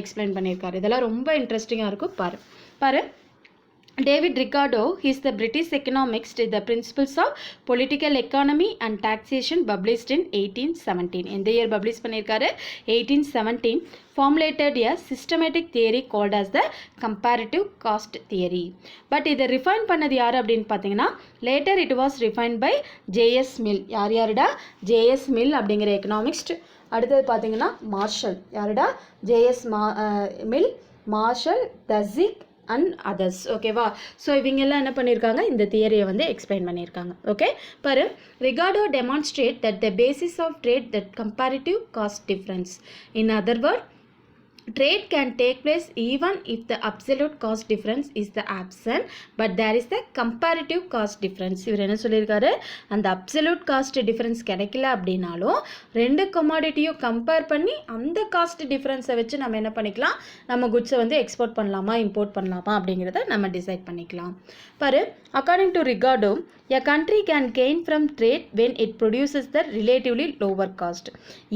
Explain பண்ணியிருக்காரு. இதெல்லாம் ரொம்ப இன்ட்ரெஸ்டிங்காக இருக்கும். பாரு. David Ricardo is the British economist. The principles of political economy and taxation published in 1817. In the year published பண்ணியிருக்காரு 1817. Formulated a systematic theory called as the comparative cost theory. But இதை refine பண்ணது யார் அப்படின்னு பார்த்தீங்கன்னா later it was refined by J.S. Mill. யாருடா? J.S. Mill அப்படிங்கிற economist. அடுத்தது பார்த்தீங்கன்னா மார்ஷல். யாருடா? J.S. Mill, Marshall, Taussig and others. ஓகேவா? ஸோ இவங்கெல்லாம் என்ன பண்ணியிருக்காங்க, இந்த தியரியை வந்து எக்ஸ்பிளைன் பண்ணியிருக்காங்க. ஓகே, பாரு. Ricardo demonstrate that the basis of trade that comparative cost difference. In other words, trade can take place even if the absolute cost difference is the absent, but there is the comparative cost difference. இவர் என்ன சொல்லியிருக்காரு, அந்த absolute cost difference கிடைக்கல அப்படின்னாலும் ரெண்டு கமாடிட்டியும் compare பண்ணி அந்த cost டிஃப்ரென்ஸை வச்சு நம்ம என்ன பண்ணிக்கலாம், நம்ம குட்ஸை வந்து எக்ஸ்போர்ட் பண்ணலாமா இம்போர்ட் பண்ணலாமா அப்படிங்கிறத நம்ம டிசைட் பண்ணிக்கலாம். பாரு, according to Ricardo, a country can gain from trade when it produces the relatively lower cost.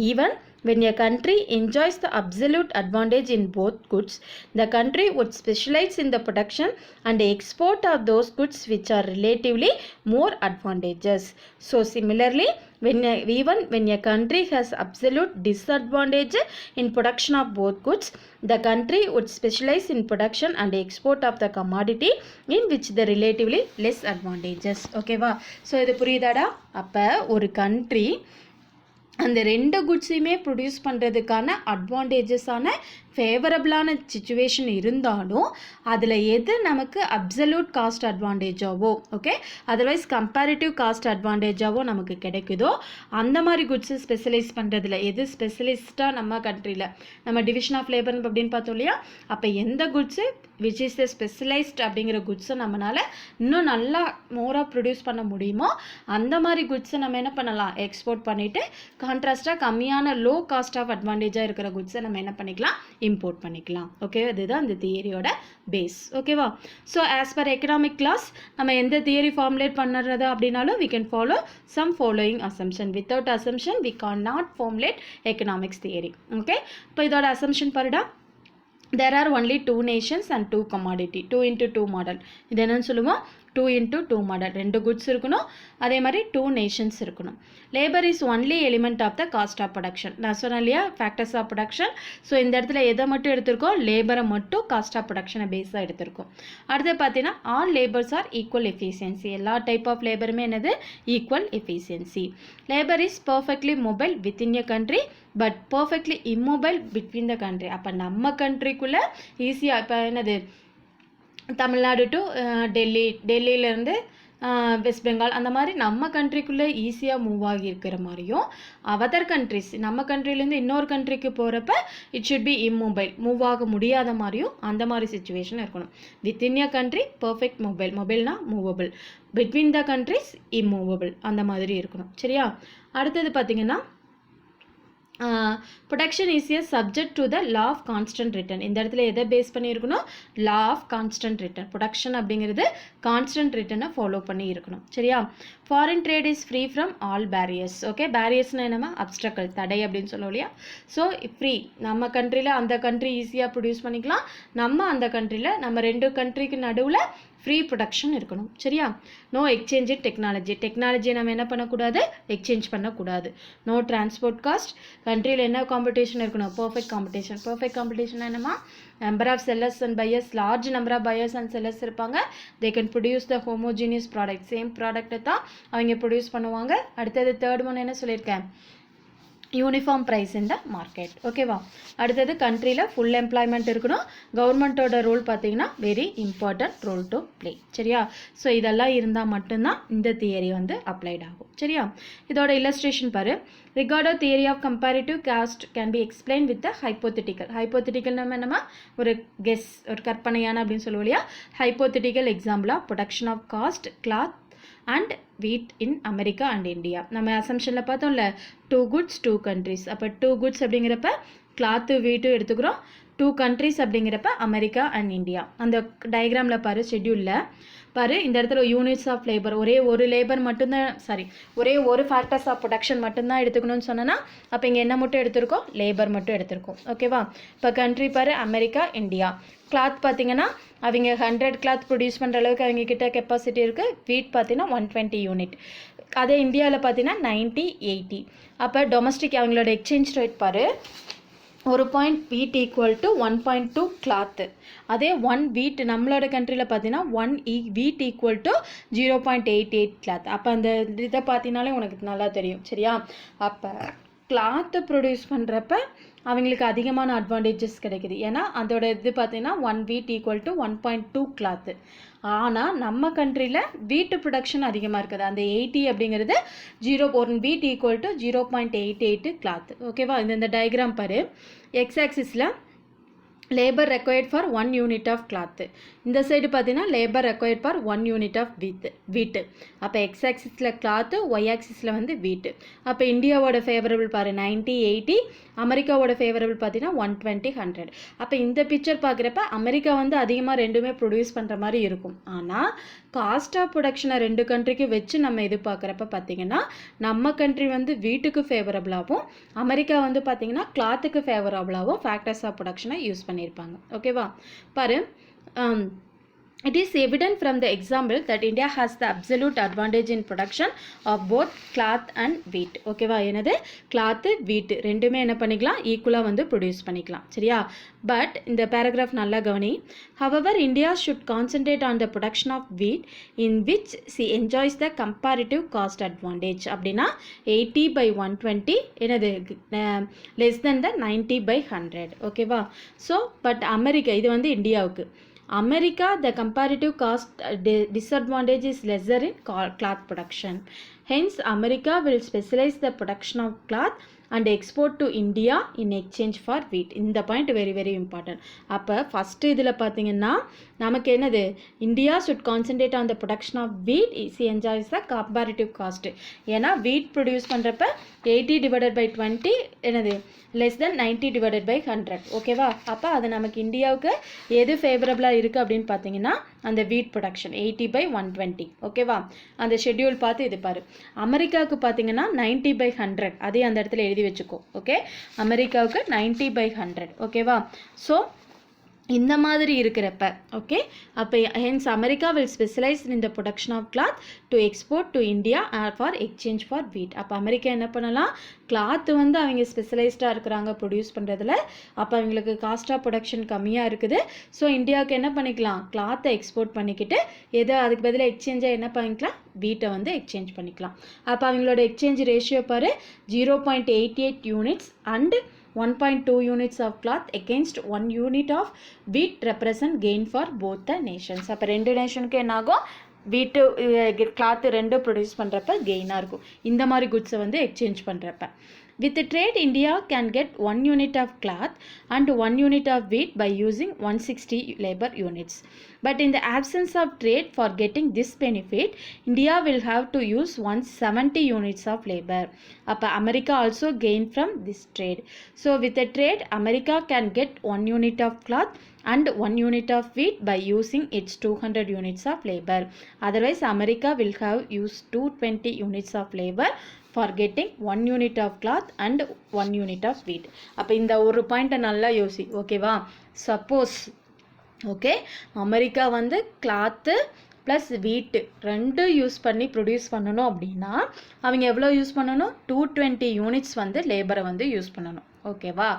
Even when a country enjoys the absolute advantage in both goods, the country would specialize in the production and export of those goods which are relatively more advantageous. So similarly, even when a country has absolute disadvantage in production of both goods, the country would specialize in production and export of the commodity in which the relatively less advantageous. Okay va? So இது புரியுதாடா? அப்ப ஒரு country அந்த ரெண்டு குட்ஸையுமே produce பண்ணுறதுக்கான அட்வான்டேஜஸான ஃபேவரபிளான situation இருந்தாலும் அதில் எது நமக்கு அப்சல்யூட் காஸ்ட் அட்வான்டேஜாவோ, ஓகே, அதர்வைஸ் கம்பேரிட்டிவ் காஸ்ட் அட்வான்டேஜாவோ நமக்கு கிடைக்குதோ அந்த மாதிரி குட்ஸை ஸ்பெஷலைஸ் பண்ணுறதுல எது ஸ்பெஷலிஸ்ட்டாக நம்ம கண்ட்ரியில் நம்ம டிவிஷன் ஆஃப் லேபர் அப்படின்னு பார்த்தோம் இல்லையா, அப்போ எந்த goods which is the specialised அப்படிங்கிற குட்ஸை நம்மளால் இன்னும் நல்லா மோராக ப்ரொடியூஸ் பண்ண முடியுமோ அந்த மாதிரி குட்ஸை நம்ம என்ன பண்ணலாம், எக்ஸ்போர்ட் பண்ணிவிட்டு கான்ட்ராஸ்டாக கம்மியான லோ காஸ்ட் ஆஃப் அட்வான்டேஜாக இருக்கிற குட்ஸை நம்ம என்ன பண்ணிக்கலாம், இம்போர்ட் பண்ணிக்கலாம். ஓகே, இதுதான் இந்த தியரியோட பேஸ். ஓகேவா? So as per economic class நம்ம எந்த தியரி ஃபார்முலேட் பண்ணுறது அப்படின்னாலும் we can follow some following assumption. Without assumption we cannot formulate economics theory. Okay, இப்போ இதோட அசம்ஷன் பாருடா. There are only two nations and two commodity. 2 into 2 model. இது என்னன்னு சொல்லுவோம், 2 into 2 model. ரெண்டு குட்ஸ் இருக்கணும், அதே மாதிரி 2 nations இருக்கணும். Labour is only element of the cost of production. நான் சொன்னேன் இல்லையா, ஃபேக்டர்ஸ் ஆஃப் ப்ரொடக்ஷன். ஸோ இந்த இடத்துல எதை மட்டும் எடுத்திருக்கோம், லேபரை மட்டும் காஸ்ட் ஆஃப் ப்ரொடக்ஷனை பேஸாக எடுத்திருக்கோம். அடுத்து பார்த்தீங்கன்னா all labours are equal efficiency. எல்லா டைப் ஆஃப் லேபருமே என்னது, equal efficiency. Labour is perfectly mobile within a country but perfectly immobile between the country. அப்போ நம்ம கண்ட்ரிக்குள்ளே ஈஸியாக இப்போ என்னது, தமிழ்நாடு டு டெல்லியிலேருந்து வெஸ்ட் பெங்கால் அந்த மாதிரி நம்ம கண்ட்ரிக்குள்ளே ஈஸியாக மூவ் ஆகி இருக்கிற மாதிரியும், அதர் கண்ட்ரிஸ் நம்ம கண்ட்ரிலேருந்து இன்னொரு கண்ட்ரிக்கு போகிறப்ப it should be immobile, move ஆக முடியாத மாதிரியும் அந்த மாதிரி சுச்சுவேஷன் இருக்கணும். Within a country perfect mobile, மொபைல்னா movable, between the countries immovable, அந்த மாதிரி இருக்கணும். சரியா? அடுத்தது பார்த்தீங்கன்னா production is a subject to the law of constant return. இந்த இடத்துல எதை பேஸ் பண்ணியிருக்கணும், law of constant return. Production அப்படிங்கிறது கான்ஸ்டன்ட் ரிட்டர்னை ஃபாலோ பண்ணி இருக்கணும். சரியா? Foreign trade is free from all barriers. Okay, பேரியர்ஸ்னால் என்னமா, அப்ஸ்ட்ரக்கல், தடை அப்படின்னு சொல்லுவோம் இல்லையா. ஸோ ஃப்ரீ, நம்ம கண்ட்ரியில் அந்த கண்ட்ரி ஈஸியாக ப்ரொடியூஸ் பண்ணிக்கலாம், நம்ம அந்த கண்ட்ரியில் நம்ம ரெண்டு கண்ட்ரிக்கு நடுவில் ஃப்ரீ ப்ரொடக்ஷன் இருக்கணும். சரியா? No exchange in technology. டெக்னாலஜியை நம்ம என்ன பண்ணக்கூடாது, எக்ஸ்சேஞ்ச் பண்ணக்கூடாது. No transport cost. கண்ட்ரியில் என்ன காம்படிஷன் இருக்கணும், பர்ஃபெக்ட் காம்படிஷன். பர்ஃபெக்ட் காம்படிஷன் என்னமா, number of sellers and buyers, large number of buyers and sellers இருப்பாங்க. They can produce the homogeneous product. Same ப்ராடக்ட்டை தான் அவங்க ப்ரொடியூஸ் பண்ணுவாங்க. அடுத்தது தேர்ட் ஒன் என்ன சொல்லியிருக்கேன், uniform price in the market. ஓகேவா? அடுத்தது கண்ட்ரியில் ஃபுல் எம்ப்ளாய்மெண்ட் இருக்கணும். கவர்மெண்ட்டோட ரோல் பார்த்தீங்கன்னா very important role to play. சரியா? ஸோ இதெல்லாம் இருந்தால் மட்டும்தான் இந்த தியரி வந்து அப்ளைட் ஆகும். சரியா? இதோட இல்லஸ்ட்ரேஷன் பாரு. Ricardo theory of comparative cost can be explained with the hypothetical. Hypothetical நம்ம ஒரு கெஸ், ஒரு கற்பனையான அப்படின்னு சொல்லுவோம் இல்லையா. ஹைப்போதெட்டிக்கல் எக்ஸாம்பிளாக production of cost cloth and wheat in America and India. நம்ம அசம்ஷனில் பார்த்தோம்ல, 2 goods 2 countries. அப்போ 2 goods அப்படிங்கிறப்ப கிளாத்து வீட்டும் எடுத்துக்கிறோம், 2 countries அப்படிங்கிறப்ப அமெரிக்கா அண்ட் இந்தியா. அந்த டயக்ராமில் பாரு, ஷெட்யூலில் பாரு, இந்த இடத்துல யூனிட்ஸ் ஆஃப் லேபர் ஒரே ஒரு லேபர் மட்டும்தான், ஒரே ஒரு ஃபேக்டர்ஸ் ஆஃப் ப்ரொடக்ஷன் மட்டும்தான் எடுத்துக்கணும்னு சொன்னோன்னா அப்போ இங்கே என்ன மட்டும் எடுத்திருக்கோம், லேபர் மட்டும் எடுத்திருக்கோம். ஓகேவா? இப்போ கண்ட்ரி பாரு, அமெரிக்கா, இந்தியா. கிளாத் பார்த்தீங்கன்னா அவங்க 100 கிளாத் ப்ரொடியூஸ் பண்ணுற அளவுக்கு அவங்க கிட்ட கெப்பாசிட்டி இருக்குது. வீட் பார்த்தீங்கன்னா 120 யூனிட். அதே இந்தியாவில் பார்த்தீங்கன்னா 90, 80. அப்போ டொமஸ்டிக் அவங்களோட எக்ஸ்சேஞ்ச் ரேட் பாரு, ஒரு பாயிண்ட் வீட் ஈக்குவல் டு 1.2 கிளாத்து. அதே 1 வீட் நம்மளோட கண்ட்ரியில் பார்த்தீங்கன்னா 1 வீட் ஈக்குவல் டு 0.88 கிளாத். அப்போ அந்த இதை பார்த்தீங்கனாலே உனக்கு நல்லா தெரியும். சரியா? அப்போ கிளாத்து ப்ரொடியூஸ் பண்ணுறப்ப அவங்களுக்கு அதிகமான அட்வான்டேஜஸ் கிடைக்குது. ஏன்னா அதோட இது பார்த்தீங்கன்னா 1 வீட் ஈக்குவல் டு 1.2 கிளாத்து. ஆனால் நம்ம கண்ட்ரியில் வீட்டு ப்ரொடக்ஷன் அதிகமாக இருக்குது. அந்த 80 அப்படிங்கிறது 1 வீட் ஈக்குவல் டு 0.88 கிளாத்து. ஓகேவா? இந்த டயக்ராம் பாரு, எக்ஸ் ஆக்சிஸில் labour required for 1 unit of cloth. இந்த சைடு பார்த்தீங்கன்னா labour required for 1 unit of wheat. அப்போ எக்ஸ் ஆக்சிஸில் கிளாத்து, ஒய் ஆக்சிஸில் வந்து வீட்டு. அப்போ இந்தியாவோட ஃபேவரபிள் பாரு 90, 80. அமெரிக்காவோட ஃபேவரபிள் பார்த்தீங்கன்னா 120, 100. அப்போ இந்த பிக்சர் பார்க்குறப்ப அமெரிக்கா வந்து அதிகமாக ரெண்டுமே ப்ரொடியூஸ் பண்ணுற மாதிரி இருக்கும். ஆனால் காஸ்ட் ஆஃப் ப்ரொடக்ஷனை 2 கண்ட்ரிக்கு வச்சு நம்ம இது பார்க்குறப்ப பார்த்தீங்கன்னா நம்ம கண்ட்ரி வந்து வீட்டுக்கு ஃபேவரபிளாகவும் அமெரிக்கா வந்து பார்த்தீங்கன்னா கிளாத்துக்கு ஃபேவரபிளாகவும் ஃபேக்டர்ஸ் ஆஃப் ப்ரொடக்ஷனை யூஸ் பண்ணியிருப்பாங்க. ஓகேவா? பாரு, it is evident from the example that India has the absolute advantage in production of both cloth and wheat. ஓகேவா? என்னது கிளாத்து வீட்டு ரெண்டுமே என்ன பண்ணிக்கலாம், ஈக்குவலாக வந்து ப்ரொடியூஸ் பண்ணிக்கலாம். சரியா? பட் இந்த பேராகிராஃப் நல்லா கவனி. However, India should concentrate on the production of wheat in which she enjoys the comparative cost advantage. அப்படின்னா 80/120 என்னது less than the 90/100. ஓகேவா? ஸோ பட் அமெரிக்கா, இது வந்து இந்தியாவுக்கு. America, the comparative cost disadvantage is lesser in cloth production. Hence, America will specialize the production of cloth and export to India in exchange for wheat. இந்த point very very important. அப்போ first இதில் பார்த்தீங்கன்னா நமக்கு என்னது, India should concentrate on the production of wheat is enjoys the comparative cost. ஏன்னா வீட் produce பண்ணுறப்ப 80/20 என்னது less than 90/100. ஓகேவா? அப்போ அது நமக்கு இந்தியாவுக்கு எது ஃபேவரபிளாக இருக்குது அப்படின்னு பார்த்தீங்கன்னா அந்த வீட் ப்ரொடக்ஷன் 80/120. ஓகேவா? அந்த ஷெட்யூல் பார்த்து இது பாரு. அமெரிக்காவுக்கு பார்த்தீங்கன்னா 90/100. அதே அந்த இடத்துல எழுதி வச்சுக்கோ. ஓகே, அமெரிக்காவுக்கு 90/100. ஓகேவா? ஸோ இந்த மாதிரி இருக்கிறப்ப ஓகே, அப்போ hence America will specialise in the production of cloth to export to India for exchange for wheat. அப்போ அமெரிக்கா என்ன பண்ணலாம், கிளாத்து வந்து அவங்க ஸ்பெஷலைஸ்டாக இருக்கிறாங்க ப்ரொடியூஸ் பண்ணுறதுல. அப்போ அவங்களுக்கு காஸ்ட் ஆஃப் ப்ரொடக்ஷன் கம்மியாக இருக்குது. ஸோ இந்தியாவுக்கு என்ன பண்ணிக்கலாம், கிளாத்தை எக்ஸ்போர்ட் பண்ணிக்கிட்டு எதோ அதுக்கு பதிலாக எக்ஸ்சேஞ்சாக என்ன பண்ணிக்கலாம், வீட்டை வந்து எக்ஸ்சேஞ்ச் பண்ணிக்கலாம். அப்போ அவங்களோட எக்ஸ்சேஞ்ச் ரேஷியோ பாரு 0.88 units and 1.2 units of cloth against 1 unit of wheat represent gain for both the nations. அப்போ 2 நேஷனுக்கு என்னாகும், வீட்டு கிளாத்து 2 ப்ரொடியூஸ் பண்ணுறப்ப கெயினாக இருக்கும் இந்த மாதிரி குட்ஸை வந்து எக்ஸ்சேஞ்ச் பண்ணுறப்ப. With the trade, India can get 1 unit of cloth and 1 unit of wheat by using 160 labor units. But in the absence of trade, for getting this benefit, India will have to use 170 units of labor. Appa America also gain from this trade. So with the trade, America can get 1 unit of cloth and 1 unit of wheat by using its 200 units of labor. Otherwise, America will have used 220 units of labor for getting 1 unit of cloth and 1 unit of wheat. அப்போ இந்த ஒரு பாயிண்ட்டை நல்லா யோசி. ஓகேவா? Suppose okay America வந்து cloth plus வீட்டு 2 use பண்ணி ப்ரொடியூஸ் பண்ணணும் அப்படின்னா அவங்க எவ்வளோ யூஸ் பண்ணணும், 220 யூனிட்ஸ் வந்து லேபரை வந்து யூஸ் பண்ணணும். ஓகேவா?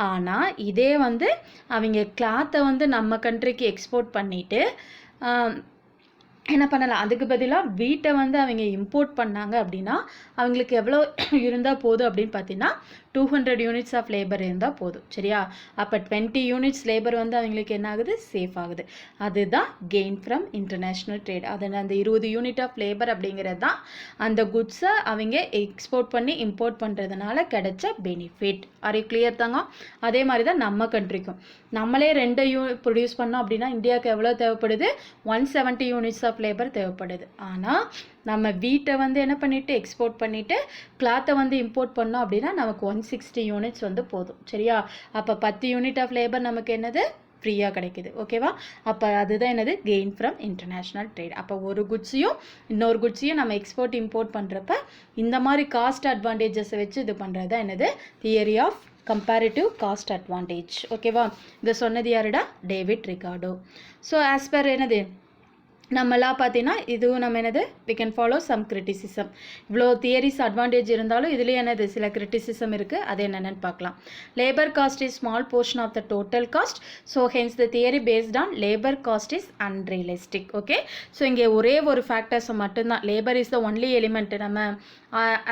ஆனால் இதே வந்து அவங்க கிளாத்தை வந்து நம்ம கண்ட்ரிக்கு எக்ஸ்போர்ட் பண்ணிவிட்டு என்ன பண்ணலாம், அதுக்கு பதிலாக வீட்டை வந்து அவங்க இம்போர்ட் பண்ணாங்க அப்படின்னா அவங்களுக்கு எவ்வளோ இருந்தால் போதும் அப்படின்னு பார்த்தீங்கன்னா 200 யூனிட்ஸ் ஆஃப் லேபர் இருந்தால் போதும். சரியா? அப்போ 20 யூனிட்ஸ் லேபர் வந்து அவங்களுக்கு என்ன ஆகுது, சேஃப் ஆகுது. அதுதான் கெயின் ஃப்ரம் இன்டர்நேஷ்னல் ட்ரேட். அதில் அந்த 20 யூனிட் ஆஃப் லேபர் அப்படிங்கிறது தான் அந்த குட்ஸை அவங்க எக்ஸ்போர்ட் பண்ணி இம்போர்ட் பண்ணுறதுனால கிடைச்ச பெனிஃபிட். அது கிளியர் தாங்க. அதே மாதிரி தான் நம்ம கண்ட்ரிக்கும் நம்மளே 2 ப்ரொடியூஸ் பண்ணோம் அப்படின்னா இந்தியாவுக்கு எவ்வளோ தேவைப்படுது, 170 யூனிட்ஸ் ஆஃப் லேபர் தேவைப்படுது. ஆனால் நம்ம வீட்டை வந்து என்ன பண்ணிவிட்டு எக்ஸ்போர்ட் பண்ணிவிட்டு கிளாத்தை வந்து இம்போர்ட் பண்ணோம் அப்படின்னா நமக்கு 160 யூனிட்ஸ் வந்து போதும். சரியா? அப்போ 10 யூனிட் ஆஃப் லேபர் நமக்கு என்னது ஃப்ரீயாக கிடைக்குது. ஓகேவா? அப்போ அதுதான் என்னது கெயின் ஃப்ரம் இன்டர்நேஷ்னல் ட்ரேட். அப்போ ஒரு குட்ஸையும் இன்னொரு குட்ஸையும் நம்ம எக்ஸ்போர்ட் இம்போர்ட் பண்ணுறப்ப இந்த மாதிரி காஸ்ட் அட்வான்டேஜஸை வச்சு இது பண்ணுறது தான் என்னது theory of comparative cost advantage. ஓகேவா? இதை சொன்னது யாருடா? David Ricardo. So as per என்னது நம்மளாம் பார்த்தீங்கன்னா இதுவும் நம்ம என்னது we can follow some criticism. இவ்வளோ தியரிஸ் அட்வான்டேஜ் இருந்தாலும் இதுலேயே என்னது சில கிரிட்டிசிசம் இருக்குது. அது என்னென்னு பார்க்கலாம். Labour cost is small portion of the total cost. So hence the theory based on labour cost is unrealistic. Okay, so இங்கே ஒரே ஒரு ஃபேக்டர்ஸை மட்டும்தான், labour is the only element, நம்ம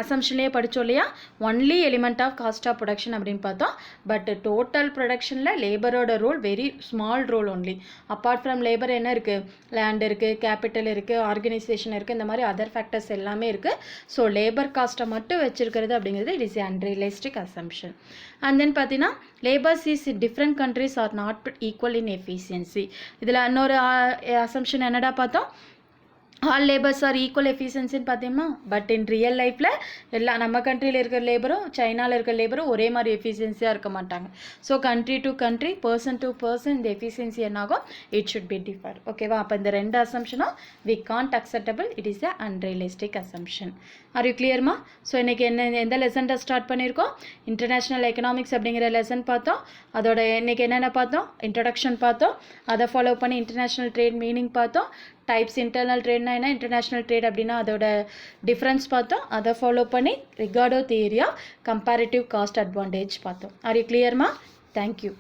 அசம்ஷன்லேயே படித்தோம் இல்லையா, only element of cost of production அப்படின்னு பார்த்தோம். பட் டோட்டல் ப்ரொடக்ஷனில் லேபரோட role very small role only. Apart from labour என்ன இருக்குது, லேண்ட் இருக்குது, கேபிட்டல் இருக்குது, ஆர்கனைசேஷன் இருக்குது, இந்த மாதிரி அதர் ஃபேக்டர்ஸ் எல்லாமே இருக்குது. ஸோ லேபர் காஸ்ட்டை மட்டும் வச்சிருக்கிறது அப்படிங்கிறது it is unrealistic assumption. And then பார்த்தீங்கன்னா labours is different countries are not equal in efficiency. இதில் இன்னொரு அசம்ஷன் என்னடா பார்த்தோம், ஆல் லேபர்ஸ் ஆர் ஈக்குவல் எஃபிஷியன்சின்னு பார்த்தீங்கன்னா, பட் இன் ரியல் லைஃப்பில் எல்லா நம்ம கண்ட்ரியில் இருக்கிற லேபரும் சைனாவில் இருக்கிற லேபரும் ஒரே மாதிரி எஃபிஷியன்சியாக இருக்க மாட்டாங்க. So country to country, person to person இந்த எஃபிஷியன்சி என்னாகும், இட் ஷுட் பி டிஃபர். ஓகேவா? அப்போ இந்த ரெண்டு அசம்ஷனும் we can't acceptable, it is a unrealistic assumption. Are you கிளியர்மா? ஸோ இன்றைக்கி எந்த லெசன்ட்ட ஸ்டார்ட் பண்ணியிருக்கோம், இன்டர்நேஷ்னல் எக்கனாமிக்ஸ் அப்படிங்கிற லெசன் பார்த்தோம். அதோட இன்றைக்கி என்னென்ன பார்த்தோம், இன்ட்ரடக்ஷன் பார்த்தோம். அதை ஃபாலோ பண்ணி இன்டர்நேஷ்னல் ட்ரேட் மீனிங் பார்த்தோம். டைப்ஸ் இன்டர்னல் ட்ரேட்னா என்ன, இன்டர்நேஷ்னல் ட்ரேட் அப்படின்னா அதோட டிஃப்ரென்ஸ் பார்த்தோம். அதை ஃபாலோ பண்ணி Ricardo theory of comparative cost advantage பார்த்தோம். ஆர் யூ கிளியர்மா? தேங்க்யூ.